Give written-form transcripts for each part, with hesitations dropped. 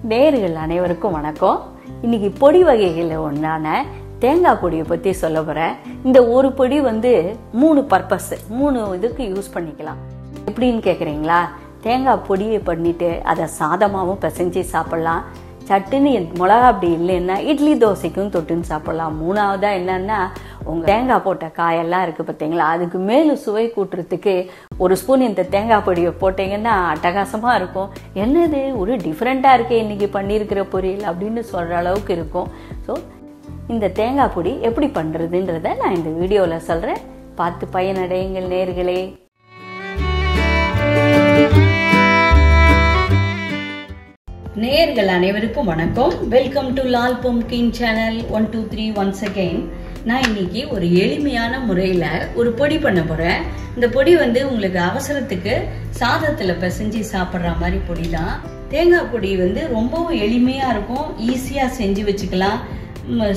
நேயர்கள் அனைவருக்கும் வணக்கம். இன்னைக்கு பொடி வகைகளில் ஒன்றான தேங்காய் பொடியை பற்றி சொல்ல போகிறேன். இந்த ஒரு பொடி 3 பர்பஸ், 3 இதுக்கு யூஸ் பண்ணிக்கலாம். எப்படின்னு கேட்குறீங்களா? தேங்காய் பொடியை பண்ணிட்டு அதை சாதமாகவும் பிசைஞ்சு சாப்பிட்லாம். சட்டுன்னு மிளகா அப்படி இல்லைன்னா இட்லி தோசைக்கும் தொட்டுன்னு சாப்பிட்லாம். மூணாவதா என்னன்னா, உங்கள் தேங்காய் போட்ட காயெல்லாம் இருக்குது பார்த்தீங்களா, அதுக்கு மேலும் சுவை கூட்டுறதுக்கு ஒரு ஸ்பூன் இந்த தேங்காய் பொடியை போட்டிங்கன்னா அட்டகாசமாக இருக்கும். என்னது ஒரு டிஃப்ரெண்ட்டாக இருக்கே இன்றைக்கி பண்ணியிருக்கிற பொரியல் அப்படின்னு சொல்கிற அளவுக்கு இருக்கும். ஸோ இந்த தேங்காய் பொடி எப்படி பண்ணுறதுன்றத நான் இந்த வீடியோவில் சொல்கிறேன். பார்த்து பயனடையுங்கள் நேயர்களே. நேயர்கள் அனைவருக்கும் வணக்கம். Welcome to Lal pumpkin channel 1 2 3 once again. நான் இன்னைக்கு ஒரு எளிமையான முறையில் ஒரு பொடி பண்ண போகிறேன். இந்த பொடி உங்களுக்கு அவசரத்துக்கு சாதத்தில் பிசைஞ்சு சாப்பிட்ற மாதிரி பொடி தான். தேங்காய் பொடி ரொம்பவும் எளிமையாக இருக்கும், ஈஸியாக செஞ்சு வச்சுக்கலாம்.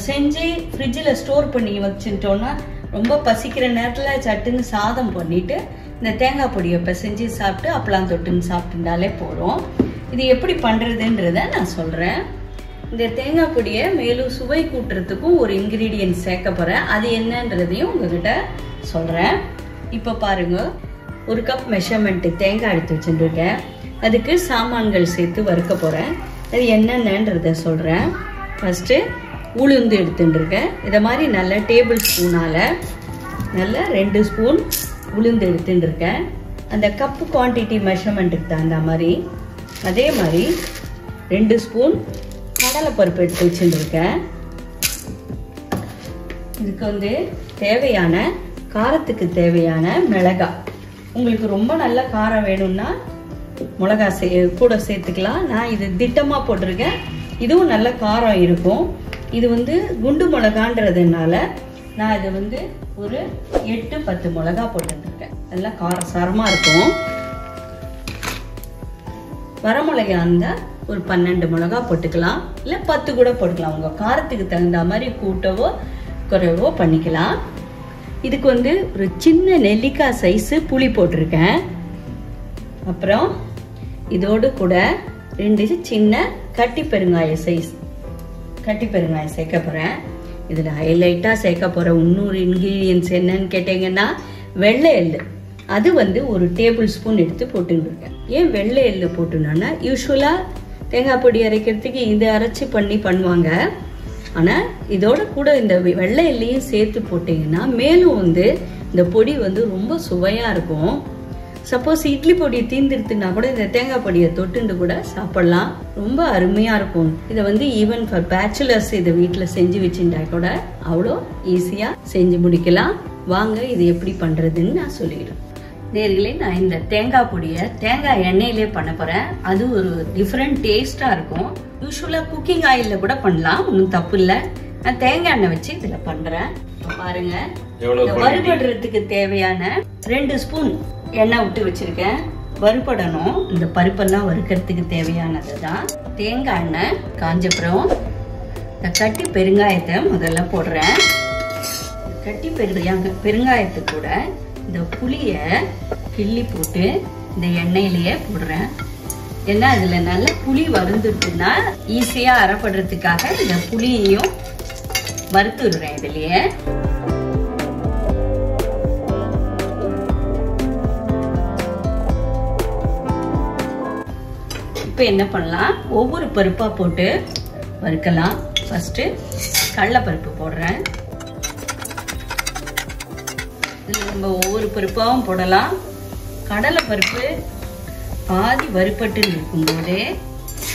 செஞ்சு ஃப்ரிட்ஜில் ஸ்டோர் பண்ணி வச்சுட்டோன்னா ரொம்ப பசிக்கிற நேரத்தில் சட்டுன்னு சாதம் பண்ணிட்டு இந்த தேங்காய் பொடியை பிசைஞ்சு சாப்பிட்டு அப்பெல்லாம் தொட்டுன்னு சாப்பிட்டுட்டாலே போகிறோம். இது எப்படி பண்ணுறதுன்றத நான் சொல்கிறேன். இந்த தேங்காய் பொடியை மேலும் சுவை கூட்டுறதுக்கும் ஒரு இன்க்ரீடியன்ட் சேர்க்க போகிறேன். அது என்னன்றதையும் உங்ககிட்ட சொல்கிறேன். இப்போ பாருங்க, 1 கப் மெஷர்மெண்ட்டு தேங்காய் எடுத்து வச்சுருக்கேன். அதுக்கு சாமான்கள் சேர்த்து வறுக்க போகிறேன். அது என்னென்னன்றத சொல்கிறேன். ஃபஸ்ட்டு உளுந்து எடுத்துட்டுருக்கேன். இதை மாதிரி நல்ல டேபிள் ஸ்பூனால் நல்ல 2 ஸ்பூன் உளுந்து எடுத்துட்டுருக்கேன். அந்த கப்பு குவான்டிட்டி மெஷர்மெண்ட்டுக்கு தகுந்த மாதிரி. அதே மாதிரி 2 ஸ்பூன் கடலைப்பருப்பு எடுத்து வச்சுருக்கேன். இதுக்கு தேவையான காரத்துக்கு தேவையான மிளகாய். உங்களுக்கு ரொம்ப நல்ல காரம் வேணும்னா மிளகாய் கூட சேர்த்துக்கலாம். நான் இது திட்டமாக போட்டிருக்கேன். இதுவும் நல்ல காரம் இருக்கும். இது குண்டு மிளகான்றதுனால நான் இது ஒரு 8-10 மிளகா போட்டுருக்கேன். நல்லா காரசாரமாக இருக்கும். வரமிளகா இருந்தால் ஒரு 12 மிளகா போட்டுக்கலாம், இல்லை 10 கூட போட்டுக்கலாம். உங்கள் காரத்துக்கு தகுந்த மாதிரி கூட்டவோ குறைவோ பண்ணிக்கலாம். இதுக்கு ஒரு சின்ன நெல்லிக்காய் சைஸு புளி போட்டிருக்கேன். அப்புறம் இதோடு கூட 2 சின்ன கட்டி பெருங்காய சைஸ் கட்டி பெருங்காயம் சேர்க்க போகிறேன். இதில் ஹைலைட்டாக சேர்க்க போகிற இன்னொரு இன்க்ரீடியன்ஸ் என்னன்னு கேட்டிங்கன்னா, வெள்ளை எள்ளு. அது ஒரு டேபிள் ஸ்பூன் எடுத்து போட்டுருக்கேன். ஏன் வெள்ளை எள்ளு போட்டுனா, யூஸ்வலாக தேங்காய் பொடி அரைக்கிறதுக்கு இதை அரைச்சி பண்ணுவாங்க. ஆனால் இதோட கூட இந்த வெள்ளை எள்ளையும் சேர்த்து போட்டிங்கன்னா மேலும் இந்த பொடி ரொம்ப சுவையாக இருக்கும். சப்போஸ் இட்லி பொடி தீர்ந்துருத்துனா கூட இந்த தேங்காய் பொடியை தொட்டுண்டு கூட சாப்பிடலாம். ரொம்ப அருமையாக இருக்கும். இதை ஈவன் ஃபார் பேச்சுலர்ஸ் இதை வீட்டில் செஞ்சு வச்சுட்டா கூட அவ்வளோ ஈஸியாக செஞ்சு முடிக்கலாம். வாங்க இது எப்படி பண்ணுறதுன்னு நான் சொல்லிடுறேன். நேர்களே, நான் இந்த தேங்காய் பொடியை தேங்காய் எண்ணெயிலே பண்ண போகிறேன். அது ஒரு டிஃப்ரெண்ட் டேஸ்ட்டாக இருக்கும். யூஸ்வலாக குக்கிங் ஆயிலில் கூட பண்ணலாம், ஒன்றும் தப்பு இல்லை. நான் தேங்காய் எண்ணெய் வச்சு இதில் பண்ணுறேன். பாருங்க, வறுபடுறதுக்கு தேவையான 2 ஸ்பூன் எண்ணெய் விட்டு வச்சிருக்கேன். வறுபடணும். இந்த பருப்பெல்லாம் வறுக்கிறதுக்கு தேவையானது தான். தேங்காய் எண்ணெய் காஞ்சப்புறம் இந்த கட்டி பெருங்காயத்தை முதல்ல போடுறேன். கட்டி பெருங்காயத்து கூட இந்த புளியை கிள்ளி போட்டு இந்த எண்ணெயிலேயே போடுறேன். ஏன்னா அதுல நல்ல புளி வறுந்துட்டுன்னா ஈஸியா அரைப்படுறதுக்காக இந்த புளியையும் வறுத்துடுறேன் இதுலயே. இப்போ என்ன பண்ணலாம், ஒவ்வொரு பருப்பா போட்டு வறுக்கலாம். ஃபர்ஸ்ட் கடலைப்பருப்பு போடுறேன். இதில் நம்ம ஒவ்வொரு பருப்பாகவும் போடலாம். கடலைப்பருப்பு பாதி வறுப்பட்டு இருக்கும்போதே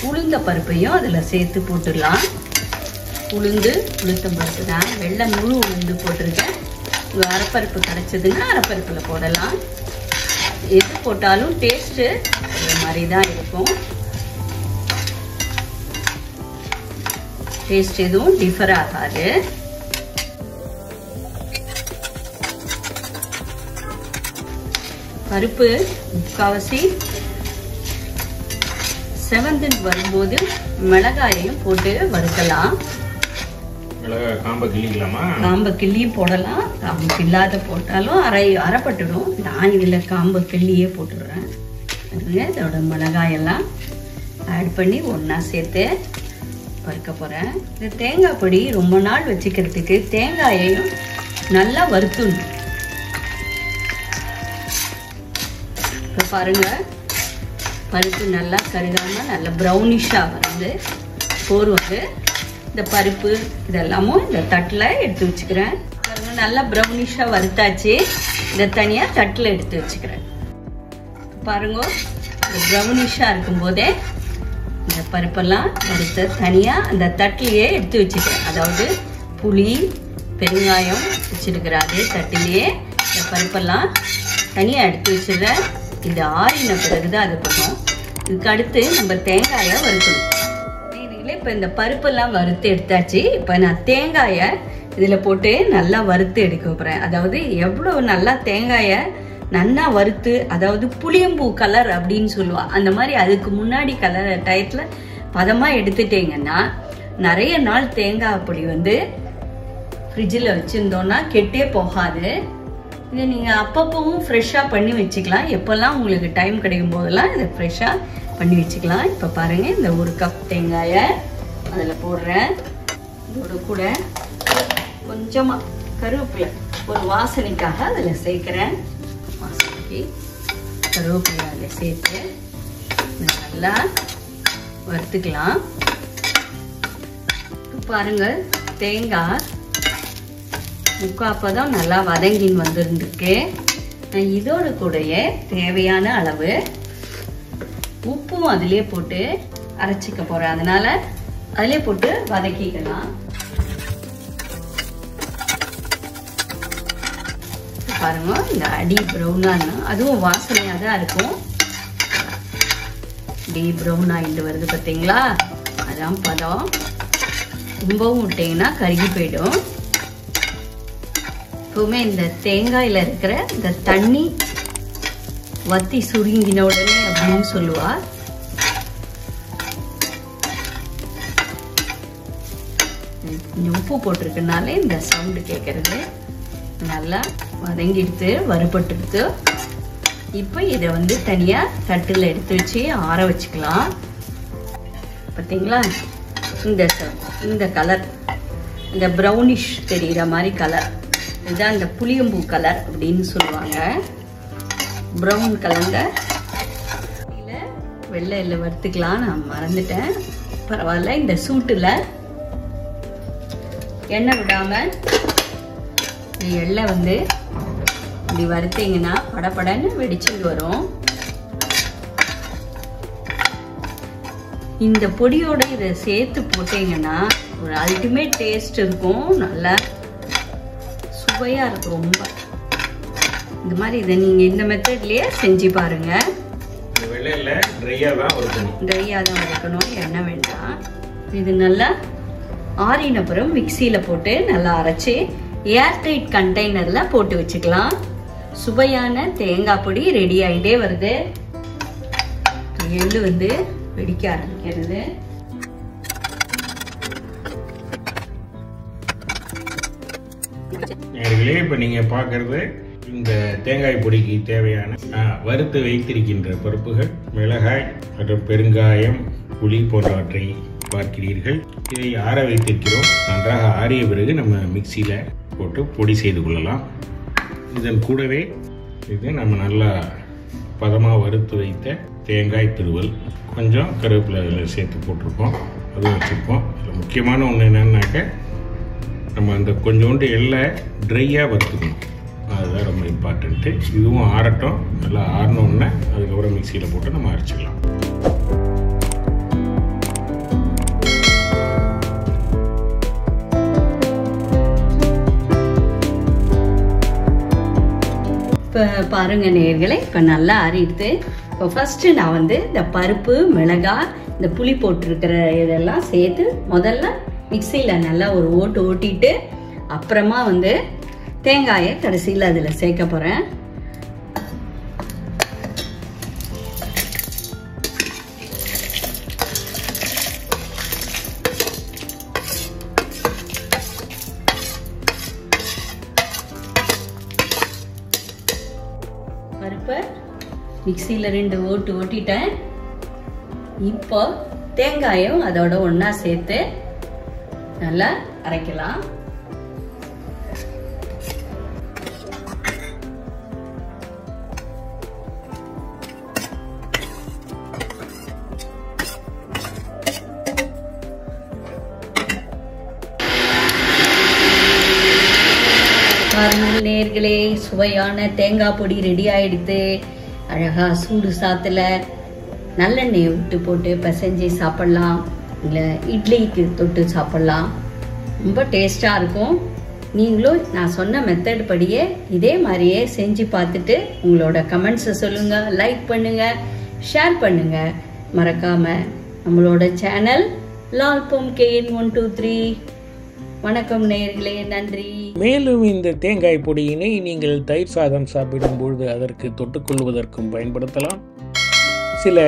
உளுந்த பருப்பையும் அதில் சேர்த்து போட்டுடலாம். உளுத்தம் பருப்பு தான், வெள்ளை முழு உளுந்து போட்டிருக்கேன். அரைப்பருப்பு கிடைச்சதுன்னா அரைப்பருப்பில் போடலாம். எது போட்டாலும் டேஸ்ட்டு ஒரு மாதிரி தான் இருக்கும். டேஸ்ட் எதுவும் டிஃபர் ஆகாது. பருப்பு முக்காவாசி செவந்து வரும்போது மிளகாயையும் போட்டு வறுக்கலாம். காம்பை கிள்ளியும் போடலாம், காம்பு கிள்ளாத போட்டாலும் அரைப்பட்டுடும். நான் இதில் காம்பை கிள்ளியே போட்டுடுறேன். இதோட மிளகாயெல்லாம் ஆட் பண்ணி ஒன்றா சேர்த்து வறுக்க போகிறேன். இந்த தேங்காய் பொடி ரொம்ப நாள் வச்சுக்கிறதுக்கு தேங்காயையும் நல்லா வறுத்துணும். இப்போ பாருங்கள், பருப்பு நல்லா கருகாமல் நல்லா ப்ரௌனிஷாக வந்து போடுவாங்க. இந்த பருப்பு இதெல்லாமும் இந்த தட்டில் எடுத்து வச்சுக்கிறேன். பாருங்கள், நல்லா ப்ரௌனிஷாக வறுத்தாச்சு. இதை தனியாக தட்டில் எடுத்து வச்சுக்கிறேன். பாருங்க, இந்த ப்ரௌனிஷாக இருக்கும்போதே இந்த பருப்பெல்லாம் வறுத்து தனியாக அந்த தட்டிலேயே எடுத்து வச்சுக்கிறேன். அதாவது புளி பெருங்காயம் வச்சுருக்கிற அதே தட்டிலேயே இந்த பருப்பெல்லாம் தனியாக எடுத்து வச்சுடுறேன். இது ஆறின பிறகு தான் அது பண்ணும். இதுக்கு அடுத்து நம்ம தேங்காயை வறுக்கணும். இப்போ இந்த பருப்பெல்லாம் வறுத்து எடுத்தாச்சு. இப்போ நான் தேங்காயை இதில் போட்டு நல்லா வறுத்து எடுக்க போகிறேன். அதாவது எவ்வளோ நல்லா தேங்காயை நல்லா வறுத்து, அதாவது புளியம்பூ கலர் அப்படின்னு சொல்லுவா, அந்த மாதிரி அதுக்கு முன்னாடி கலர் டயத்தில் பதமாக எடுத்துட்டீங்கன்னா நிறைய நாள் தேங்காய் பொடி வந்து ஃப்ரிட்ஜில் வச்சுருந்தோன்னா கெட்டே போகாது. இதை நீங்கள் அப்பப்பவும் ஃப்ரெஷ்ஷாக பண்ணி வச்சுக்கலாம். எப்போல்லாம் உங்களுக்கு டைம் கிடைக்கும் போதெல்லாம் இதை ஃப்ரெஷ்ஷாக பண்ணி வச்சுக்கலாம். இப்போ பாருங்கள், இந்த 1 கப் தேங்காயை அதில் போடுறேன். இதோட கூட கொஞ்சமாக கருவேப்பிலை ஒரு வாசனைக்காக அதில் சேர்க்குறேன். வாசனைக்கு கருவேப்பிலை அதில் சேர்த்து நல்லா வறுத்துக்கலாம். பாருங்கள், தேங்காய் முக்காப்பதம் நல்லா வதங்கின்னு வந்துருந்துருக்கு. நான் இதோட கூடயே தேவையான அளவு உப்பும் அதிலே போட்டு அரைச்சிக்க போகிறேன். அதனால் அதிலே போட்டு வதக்கிக்கலாம். பாருங்க, இந்த அடி ப்ரௌனாக அதுவும் வாசனையாக தான் இருக்கும். அடி ப்ரௌன் ஆகிட்டு வருது பார்த்தீங்களா? அதான் பதம். ரொம்பவும் விட்டிங்கன்னா கருகி போயிடும். எப்பவுமே இந்த தேங்காயில் இருக்கிற இந்த தண்ணி வத்தி சுருங்கின உடனே அப்படின்னு சொல்லுவா. உப்பு போட்டிருக்கனாலே இந்த சவுண்டு கேட்கறது. நல்லா வதங்கிடுத்து வறுபட்டுடுத்து. இப்போ இதை வந்து தனியாக தட்டில் எடுத்து வச்சு ஆற வச்சுக்கலாம். பார்த்தீங்களா, இந்த கலர், இந்த ப்ரௌனிஷ் தெரிகிற மாதிரி கலர், இதுதான் இந்த புளியம்பூ கலர் அப்படின்னு சொல்லுவாங்க. ப்ரௌன் கலர்ல வெள்ளை இல்லை வறுத்துக்கலாம். நான் மறந்துட்டேன், பரவாயில்ல. இந்த சூட்டில் எண்ணெய் விடாமல் எள்ளை வந்து இப்படி வறுத்தீங்கன்னா படப்படன்னு வெடிச்சுட்டு வரும். இந்த பொடியோட இதை சேர்த்து போட்டீங்கன்னா ஒரு அல்டிமேட் டேஸ்ட் இருக்கும். நல்லா சுவையா இருக்கும் ரொம்ப. இந்த மாதிரி இதை நீங்க இந்த மெத்தட்லயே செஞ்சு பாருங்க. ட்ரையா தான் வறுக்கணும், எண்ணெய் வேண்டாம். இது நல்லா ஆறின அப்புறம் மிக்சியில போட்டு நல்லா அரைச்சி ஏர்டைட் கண்டெய்னர்ல போட்டு வச்சுக்கலாம். சுவையான தேங்காய் பொடி ரெடி ஆகிட்டே வருது. எள்ளு வந்து வெடிக்க ஆரம்பிக்கிறது. இப்ப நீங்க பாக்குறது இந்த தேங்காய் பொடிக்கு தேவையான வறுத்து வைத்திருக்கின்ற பருப்புகள், மிளகாய் மற்றும் பெருங்காயம், புளி போன்றவற்றை பார்க்கிறீர்கள். இதை ஆற வைத்திருக்கிறோம். நன்றாக ஆறிய பிறகு நம்ம மிக்சியில போட்டு பொடி செய்து கொள்ளலாம். இதன் கூடவே இது நம்ம நல்லா பதமாக வறுத்து வைத்த தேங்காய் திருவல், கொஞ்சம் கருவேப்பிலை அதில் சேர்த்து போட்டிருக்கோம், அதுவும் வச்சுருக்கோம். இதில் முக்கியமான ஒன்று என்னன்னாக்க, நம்ம அந்த கொஞ்சோண்டு எள்ளை ட்ரையாக வறுத்துக்கணும். அதுதான் ரொம்ப இம்பார்ட்டண்ட்டு. இதுவும் ஆறட்டும். நல்லா ஆறினோடனே அதுக்கப்புறம் மிக்சியில் போட்டு நம்ம அரைச்சிக்கலாம். இப்போ பாருங்க நேயர்களே, இப்போ நல்லா ஆறிடுது. இப்போ ஃபஸ்ட்டு நான் வந்து இந்த பருப்பு, மிளகாய், இந்த புளி போட்டிருக்கிற இதெல்லாம் சேர்த்து முதல்ல மிக்சியில் நல்லா ஒரு ஓட்டு ஓட்டிட்டு அப்புறமா வந்து தேங்காயை கடைசியில் அதில் சேர்க்க போகிறேன். பருப்பை மிக்சியில் 2 ஓட்டு ஓட்டிட்டேன். இப்போ தேங்காயும் அதோட ஒண்ணா சேர்த்து நல்லா அரைக்கலாம். நேர்களே, சுவையான தேங்காய் பொடி ரெடி ஆயிடுத்து. அழகா சூடு சாத்துல நல்லெண்ணெய் விட்டு போட்டு பிசைஞ்சு சாப்பிடலாம், இல்லை இட்லிக்கு தொட்டு சாப்பிடலாம். ரொம்ப டேஸ்டா இருக்கும். நீங்களும் நான் சொன்ன மெத்தட் படியே இதே மாதிரியே செஞ்சு பார்த்துட்டு உங்களோட கமெண்ட்ஸை சொல்லுங்க, லைக் பண்ணுங்க, ஷேர் பண்ணுங்க. மறக்காம நம்மளோட சேனல் லால்பம் கேன் 123. வணக்கம் நேயர்களே, நன்றி. மேலும் இந்த தேங்காய் பொடியினை நீங்கள் தயிர் சாதம் சாப்பிடும் பொழுது அதற்கு தொட்டுக்கொள்வதற்கும் பயன்படுத்தலாம். சில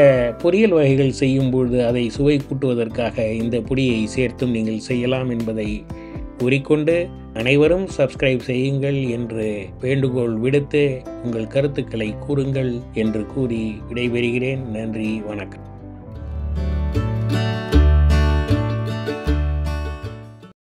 பொரியல் வகைகள் செய்யும் பொழுது அதை சுவை கூட்டுவதற்காக இந்த பொடியை சேர்த்தும் நீங்கள் செய்யலாம் என்பதை கூறிக்கொண்டு, அனைவரும் சப்ஸ்கிரைப் செய்யுங்கள் என்று வேண்டுகோள் விடுத்து உங்கள் கருத்துக்களை கூறுங்கள் என்று கூறி விடைபெறுகிறேன். நன்றி, வணக்கம்.